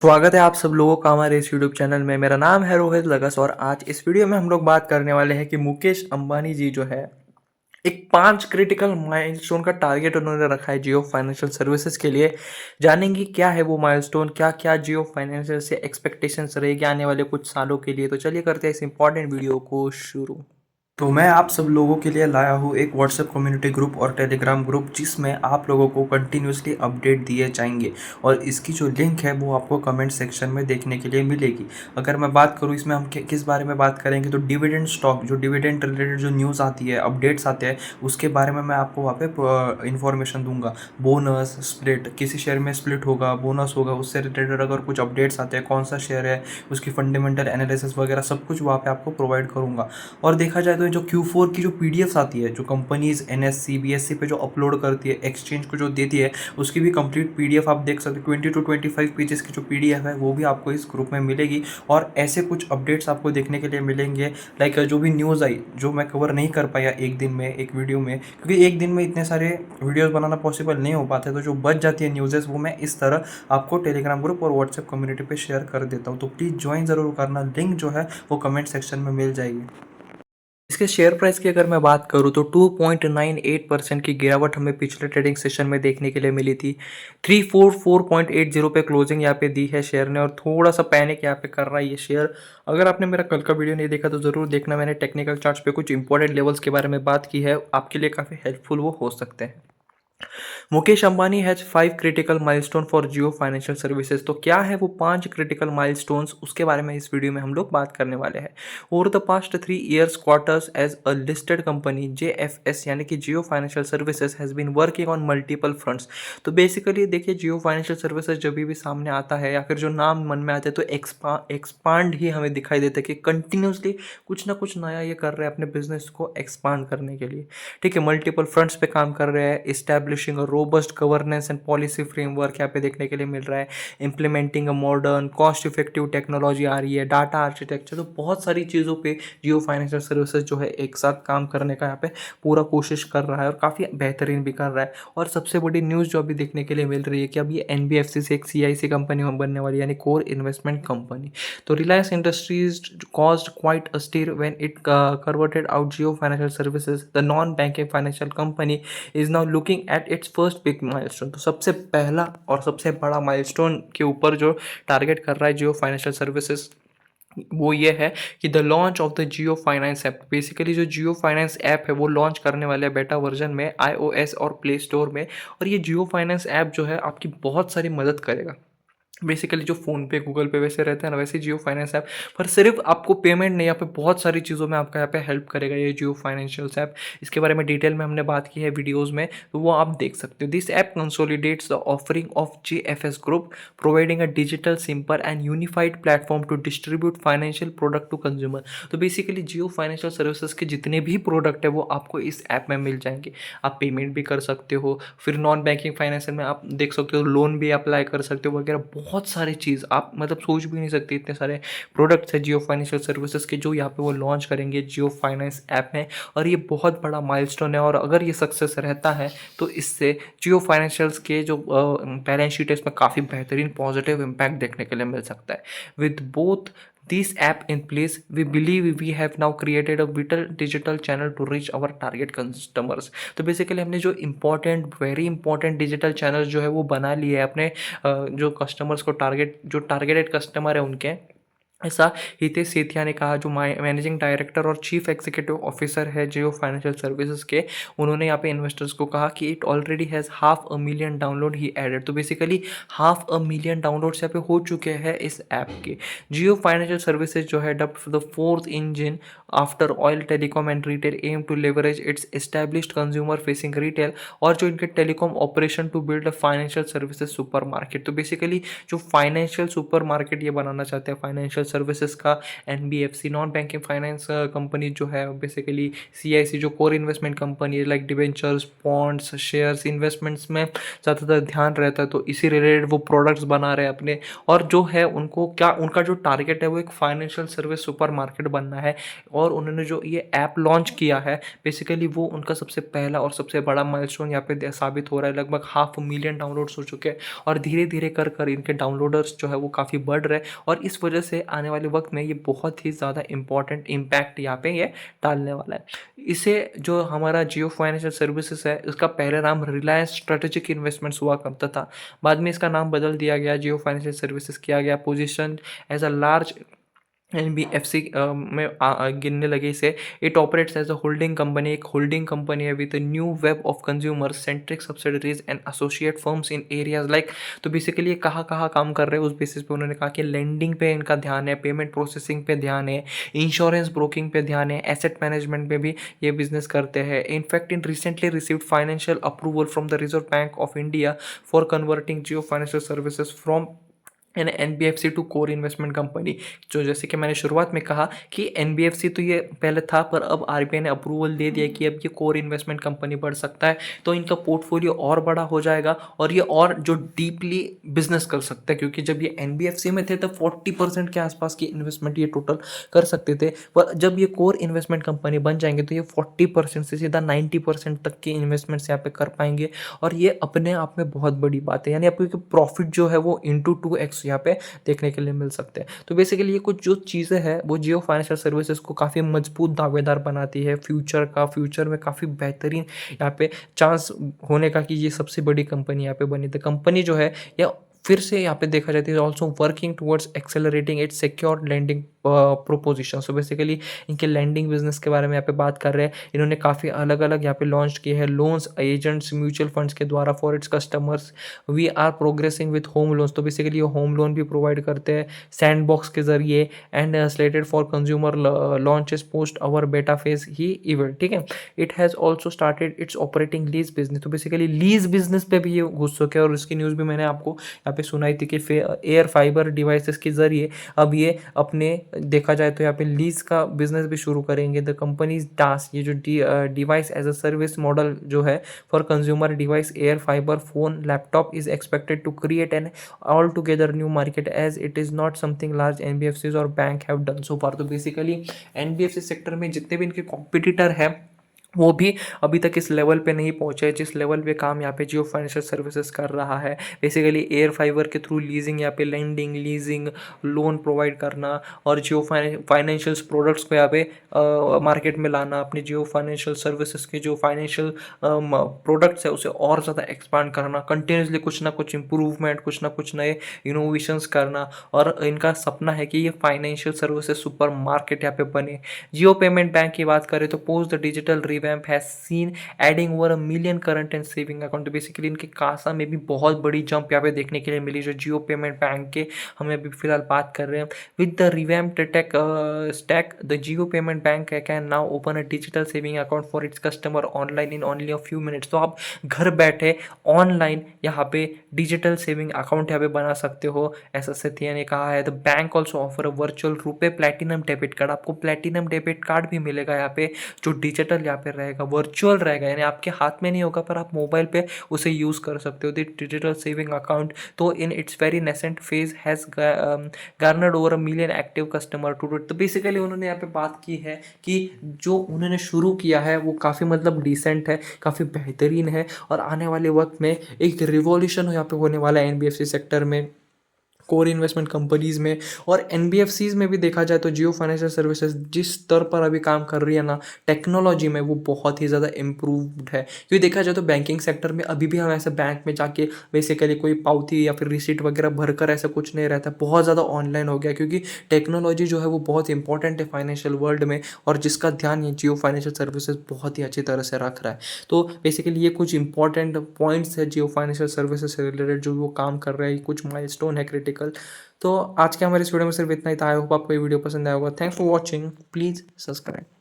स्वागत है आप सब लोगों का हमारे इस यूट्यूब चैनल में। मेरा नाम है रोहित लगस और आज इस वीडियो में हम लोग बात करने वाले हैं कि मुकेश अंबानी जी जो है एक 5 क्रिटिकल माइलस्टोन का टारगेट उन्होंने रखा है जियो फाइनेंशियल सर्विसेज के लिए। जानेंगे क्या है वो माइलस्टोन, क्या क्या जियो फाइनेंशियल से एक्सपेक्टेशंस रहेगी आने वाले कुछ सालों के लिए। तो चलिए करते हैं इस इंपॉर्टेंट वीडियो को शुरू। तो मैं आप सब लोगों के लिए लाया हूँ एक व्हाट्सएप कम्युनिटी ग्रुप और टेलीग्राम ग्रुप जिसमें आप लोगों को कंटिन्यूसली अपडेट दिए जाएंगे और इसकी जो लिंक है वो आपको कमेंट सेक्शन में देखने के लिए मिलेगी। अगर मैं बात करूँ इसमें हम किस बारे में बात करेंगे तो डिविडेंड स्टॉक, जो डिविडेंड रिलेटेड जो न्यूज़ आती है, अपडेट्स आते हैं, उसके बारे में मैं आपको वहाँ पे इन्फॉर्मेशन दूंगा। बोनस स्प्लिट, किसी शेयर में स्प्लिट होगा, बोनस होगा, उससे रिलेटेड अगर कुछ अपडेट्स आते हैं, कौन सा शेयर है, उसकी फंडामेंटल एनालिसिस वगैरह सब कुछ वहाँ पे आपको प्रोवाइड करूँगा। और देखा जाए तो जो Q4 की जो पीडीएफ्स आती है, जो कंपनीज एनएससी बीएससी पे जो अपलोड करती है, एक्सचेंज को जो देती है, उसकी भी कंप्लीट पीडीएफ आप देख सकते हो। 20 to 25 पेजेस की जो पीडीएफ है वो भी आपको इस ग्रुप में मिलेगी और ऐसे कुछ अपडेट्स आपको देखने के लिए मिलेंगे। लाइक जो भी न्यूज़ आई जो मैं कवर नहीं कर पाया एक दिन में एक वीडियो में, क्योंकि एक दिन में इतने सारे वीडियोस बनाना पॉसिबल नहीं हो पाते, तो जो बच जाती है न्यूज़ेस वो मैं इस तरह आपको टेलीग्राम ग्रुप और व्हाट्सएप कम्युनिटी पे शेयर कर देता हूँ। तो प्लीज़ ज्वाइन ज़रूर करना, लिंक जो है वो कमेंट सेक्शन में मिल जाएगी। इसके शेयर प्राइस की अगर मैं बात करूं तो 2.98% की गिरावट हमें पिछले ट्रेडिंग सेशन में देखने के लिए मिली थी। 344.80 पे क्लोजिंग यहाँ पे दी है शेयर ने और थोड़ा सा पैनिक यहाँ पे कर रहा है ये शेयर। अगर आपने मेरा कल का वीडियो नहीं देखा तो ज़रूर देखना, मैंने टेक्निकल चार्ट्स पे कुछ इंपॉर्टेंट लेवल्स के बारे में बात की है, आपके लिए काफ़ी हेल्पफुल वो हो सकते हैं। Mukesh Ambani has 5 critical milestone for Jio financial services. तो क्या है वो 5 क्रिटिकल माइलस्टोन्स, उसके बारे में इस वीडियो में हम लोग बात करने वाले हैं। Over the past 3 years quarters as a listed company JFS यानी कि Jio financial services has been working on multiple fronts. तो बेसिकली देखिए, जियो फाइनेंशियल सर्विसेज जब भी सामने आता है या फिर जो नाम मन में आता है तो एक्सपांड ही हमें दिखाई देता है कि कंटिन्यूसली कुछ ना कुछ नया ये कर रहे हैं अपने बिजनेस को एक्सपांड करने के लिए। ठीक है, मल्टीपल फ्रंट्स पे काम कर रहे हैं। Establishing a robust governance and policy framework यहाँ पे देखने के लिए मिल रहा है। Implementing a modern cost effective technology आ रही है, डाटा आर्किटेक्चर, तो बहुत सारी चीज़ों पे जियो फाइनेंशियल सर्विसेज जो है एक साथ काम करने का यहाँ पे पूरा कोशिश कर रहा है और काफ़ी बेहतरीन भी कर रहा है। और सबसे बड़ी न्यूज़ जो अभी देखने के लिए मिल रही है कि अब ये NBFC से एक CIC कंपनी बनने वाली है, यानी कोर इन्वेस्टमेंट कंपनी। तो Reliance Industries caused quite a stir when it converted out Jio Financial Services. The non-banking financial company is now looking at its first big milestone. तो सबसे पहला और सबसे बड़ा माइलस्टोन के ऊपर जो टारगेट कर रहा है जियो फाइनेंशियल सर्विसेज वो ये है कि the launch of the Jio finance app. Basically जो जियो फाइनेंस ऐप है वो लॉन्च करने वाले हैं बेटा वर्जन में, iOS और प्ले स्टोर में। और ये जियो फाइनेंस ऐप जो है आपकी बहुत सारी मदद करेगा। बेसिकली जो फ़ोनपे गूगल पे वैसे रहता है ना, वैसे जियो फाइनेंस ऐप, पर सिर्फ आपको पेमेंट नहीं, यहाँ पे बहुत सारी चीज़ों में आपका यहाँ पे हेल्प करेगा ये जियो फाइनेंशियल ऐप। इसके बारे में डिटेल में हमने बात की है वीडियोस में, तो वो आप देख सकते हो। This app consolidates the offering of JFS group, providing a digital simple and unified platform to distribute financial product to consumer. तो बेसिकली जियो फाइनेंशियल सर्विसेज के जितने भी प्रोडक्ट है वो आपको इस ऐप में मिल जाएंगे। आप पेमेंट भी कर सकते हो, फिर नॉन बैंकिंग फाइनेंशियल में आप देख सकते हो लोन भी अप्लाई कर सकते हो वगैरह, बहुत सारी चीज़ आप मतलब सोच भी नहीं सकते। इतने सारे प्रोडक्ट्स है जियो फाइनेंशियल सर्विसेज के जो यहाँ पे वो लॉन्च करेंगे जियो फाइनेंस ऐप में, और ये बहुत बड़ा माइलस्टोन है। और अगर ये सक्सेस रहता है तो इससे जियो फाइनेंशियल्स के जो बैलेंस शीट है इसमें काफ़ी बेहतरीन पॉजिटिव इम्पैक्ट देखने के लिए मिल सकता है। With both this app in place, we believe we have now created a vital digital channel to reach our target customers। तो बेसिकली हमने जो important very important digital channels जो है वो बना लिए है अपने जो कस्टमर्स को जो टारगेटेड कस्टमर है उनके। ऐसा हितेश सेठिया ने कहा, जो मैनेजिंग डायरेक्टर और चीफ एग्जीक्यूटिव ऑफिसर है जियो फाइनेंशियल सर्विसेज के। उन्होंने यहाँ पे इन्वेस्टर्स को कहा कि इट ऑलरेडी हैज़ 500,000 डाउनलोड ही एडेड। तो बेसिकली 500,000 डाउनलोड्स यहाँ पे हो चुके हैं इस ऐप के। जियो फाइनेंशियल सर्विसेज जो है dubbed the fourth engine after oil telecom and retail aim to leverage its established consumer facing retail और जो इनके telecom operation to build a financial services super market. तो बेसिकली जो फाइनेंशियल सुपर मार्केट ये बनाना चाहते हैं, फाइनेंशियल सर्विसेज का, NBFC non banking finance company जो है बेसिकली, सीआईसी जो कोर इन्वेस्टमेंट कंपनी है like debentures, bonds, shares, investments में ज़्यादातर ध्यान रहता है, तो इसी रिलेटेड वो प्रोडक्ट्स बना रहे हैं अपने। और जो है उनको क्या, उनका जो टारगेट है वो एक फाइनेंशियल सर्विस सुपर मार्केट बनना है। और उन्होंने जो ये ऐप लॉन्च किया है बेसिकली वो उनका सबसे पहला और सबसे बड़ा माइलस्टोन यहाँ पे साबित हो रहा है। लगभग 500,000 डाउनलोड्स हो चुके हैं और धीरे धीरे कर कर इनके डाउनलोडर्स जो है वो काफ़ी बढ़ रहे हैं, और इस वजह से आने वाले वक्त में ये बहुत ही ज़्यादा इंपॉर्टेंट इम्पैक्ट यहाँ पे ये डालने वाला है। इसे जो हमारा जियो फाइनेंशियल सर्विसेज है, इसका पहले नाम रिलायंस स्ट्रेटेजिक इन्वेस्टमेंट्स हुआ करता था। बाद में इसका नाम बदल दिया गया, जियो फाइनेंशियल सर्विसेज किया गया, position as a large NBFC में गिनने लगे इसे। It operates as a holding company, एक होल्डिंग कंपनी है with new web of consumer centric subsidiaries and associate firms in areas like. तो बेसिकली ये कहाँ कहाँ काम कर रहे हैं, उस बेसिस पे उन्होंने कहा कि लेंडिंग पे इनका ध्यान है, पेमेंट प्रोसेसिंग पे ध्यान है, इंश्योरेंस ब्रोकिंग पे ध्यान है, एसेट मैनेजमेंट पे भी ये बिजनेस करते हैं। In fact in recently received financial approval from the Reserve Bank of India for converting Jio financial services from an NBFC to core investment company. जो जैसे कि मैंने शुरुआत में कहा कि एनबीएफसी तो ये पहले था, पर अब आरबीआई ने अप्रूवल दे दिया कि अब ये कोर इन्वेस्टमेंट कंपनी बढ़ सकता है, तो इनका पोर्टफोलियो और बड़ा हो जाएगा और ये और जो डीपली बिजनेस कर सकता है। क्योंकि जब ये एनबीएफसी में थे तब 40% के आसपास की इन्वेस्टमेंट ये टोटल कर सकते थे, पर जब ये कोर इन्वेस्टमेंट कंपनी बन जाएंगे तो ये 40% से सीधा 90% तक की इन्वेस्टमेंट्स यहाँ पे कर पाएंगे, और ये अपने आप में बहुत बड़ी बात है। यानी आपको प्रॉफिट जो है वो इंटू 2x यहाँ पे देखने के लिए मिल सकते हैं। तो बेसिकली ये कुछ जो चीज़ें हैं वो जियो फाइनेंशियल सर्विसेज को काफ़ी मजबूत दावेदार बनाती है फ्यूचर में काफ़ी बेहतरीन यहाँ पे चांस होने का कि ये सबसे बड़ी कंपनी यहाँ पे बनी। तो कंपनी जो है या फिर से यहाँ पे देखा जाता है also working towards accelerating its secure lending proposition. So basically इनके लैंडिंग बिजनेस के बारे में यहाँ पे बात कर रहे हैं। इन्होंने काफ़ी अलग अलग यहाँ पे लॉन्च किए हैं लोन्स एजेंट्स म्यूचुअल फंड्स के द्वारा for its customers. We are progressing with home loans, तो बेसिकली ये होम लोन भी प्रोवाइड करते हैं सैंड बॉक्स के जरिए, and slated for consumer launches post our beta phase ही इवेंट। ठीक है, it has also started its operating lease business, तो बेसिकली लीज बिजनेस पे भी ये घुस चुके हैं, और इसकी न्यूज़ भी मैंने आपको यहाँ पे सुनाई थी कि एयर फाइबर डिवाइसेस के जरिए अब ये अपने देखा जाए तो यहाँ पे लीज का बिजनेस भी शुरू करेंगे। द कंपनी टास्क, ये जो device as a service model जो है for consumer device air fiber phone laptop is expected to create an altogether new market as it is not something large NBFCs और bank have done so far. तो basically NBFC sector में जितने भी इनके competitor हैं वो भी अभी तक इस लेवल पे नहीं पहुंचे जिस लेवल पे काम यहाँ पे जियो फाइनेंशियल सर्विसेज कर रहा है। बेसिकली एयर फाइबर के थ्रू लीजिंग, यहाँ पे लेंडिंग, लीजिंग, लोन प्रोवाइड करना और जियो फाइनेंशियल प्रोडक्ट्स को यहाँ पे मार्केट में लाना, अपने जियो फाइनेंशियल सर्विसेज के जो फाइनेंशियल प्रोडक्ट्स है उसे और ज़्यादा एक्सपांड करना, कंटिन्यूसली कुछ ना कुछ इंप्रूवमेंट, कुछ ना कुछ नए इनोवेशंस करना, और इनका सपना है कि ये फाइनेंशियल सर्विसेज सुपर मार्केट यहाँ पे बने। जियो पेमेंट बैंक की बात करें तो post the digital revamp has seen adding over 1 million current and saving account। तो बेसिकली इनके कासा में भी बहुत बड़ी जंप यहाँ पे देखने के लिए मिली जो जियो पेमेंट बैंक के हमें अभी फिलहाल बात कर रहे हैं। With the revamped tech stack the Jio payment bank can now open a digital saving account for its customer online in only a few minutes. तो आप घर बैठे ऑनलाइन यहाँ पे डिजिटल सेविंग अकाउंट यहाँ पे बना सकते हो, ऐसा सेथिया ने कहा है। The bank also offer a virtual रुपए प्लेटिनम डेबिट कार्ड, आपको प्लेटिनम डेबिट कार्ड भी मिलेगा यहाँ पे जो डिजिटल यहाँ पे रहेगा, वर्चुअल रहेगा, यानी आपके हाथ में नहीं होगा पर आप मोबाइल पे उसे यूज़ कर सकते हो। द डिजिटल सेविंग अकाउंट तो in its very nascent phase has garnered over 1 million active customer to do. तो बेसिकली उन्होंने यहाँ पे बात की है कि जो उन्होंने शुरू किया है वो काफ़ी मतलब डिसेंट है, काफ़ी बेहतरीन है, और आने वाले वक्त में एक रिवॉल्यूशन यहाँ पे होने वाला है एनबीएफसी सेक्टर में, कोर इन्वेस्टमेंट कंपनीज़ में और एनबीएफसीज में भी देखा जाए तो जियो फाइनेंशियल सर्विसेज जिस स्तर पर अभी काम कर रही है ना टेक्नोलॉजी में, वो बहुत ही ज़्यादा इम्प्रूव्ड है। क्योंकि देखा जाए तो बैंकिंग सेक्टर में अभी भी हम ऐसे बैंक में जाके बेसिकली कोई पावती या फिर रिसीट वगैरह भरकर ऐसा कुछ नहीं रहता, बहुत ज़्यादा ऑनलाइन हो गया क्योंकि टेक्नोलॉजी जो है वो बहुत इंपॉर्टेंट है फाइनेंशियल वर्ल्ड में, और जिसका ध्यान ये जियो फाइनेंशियल सर्विसेज बहुत ही अच्छी तरह से रख रहा है। तो बेसिकली ये कुछ इंपॉर्टेंट पॉइंट्स है जियो फाइनेंशियल सर्विसेज से रिलेटेड जो वो काम कर रहा है, कुछ माइलस्टोन है क्रिटिकल। तो आज के हमारे इस वीडियो में सिर्फ इतना ही था। आई होप आपको ये वीडियो पसंद आया होगा। Thanks for watching, please subscribe.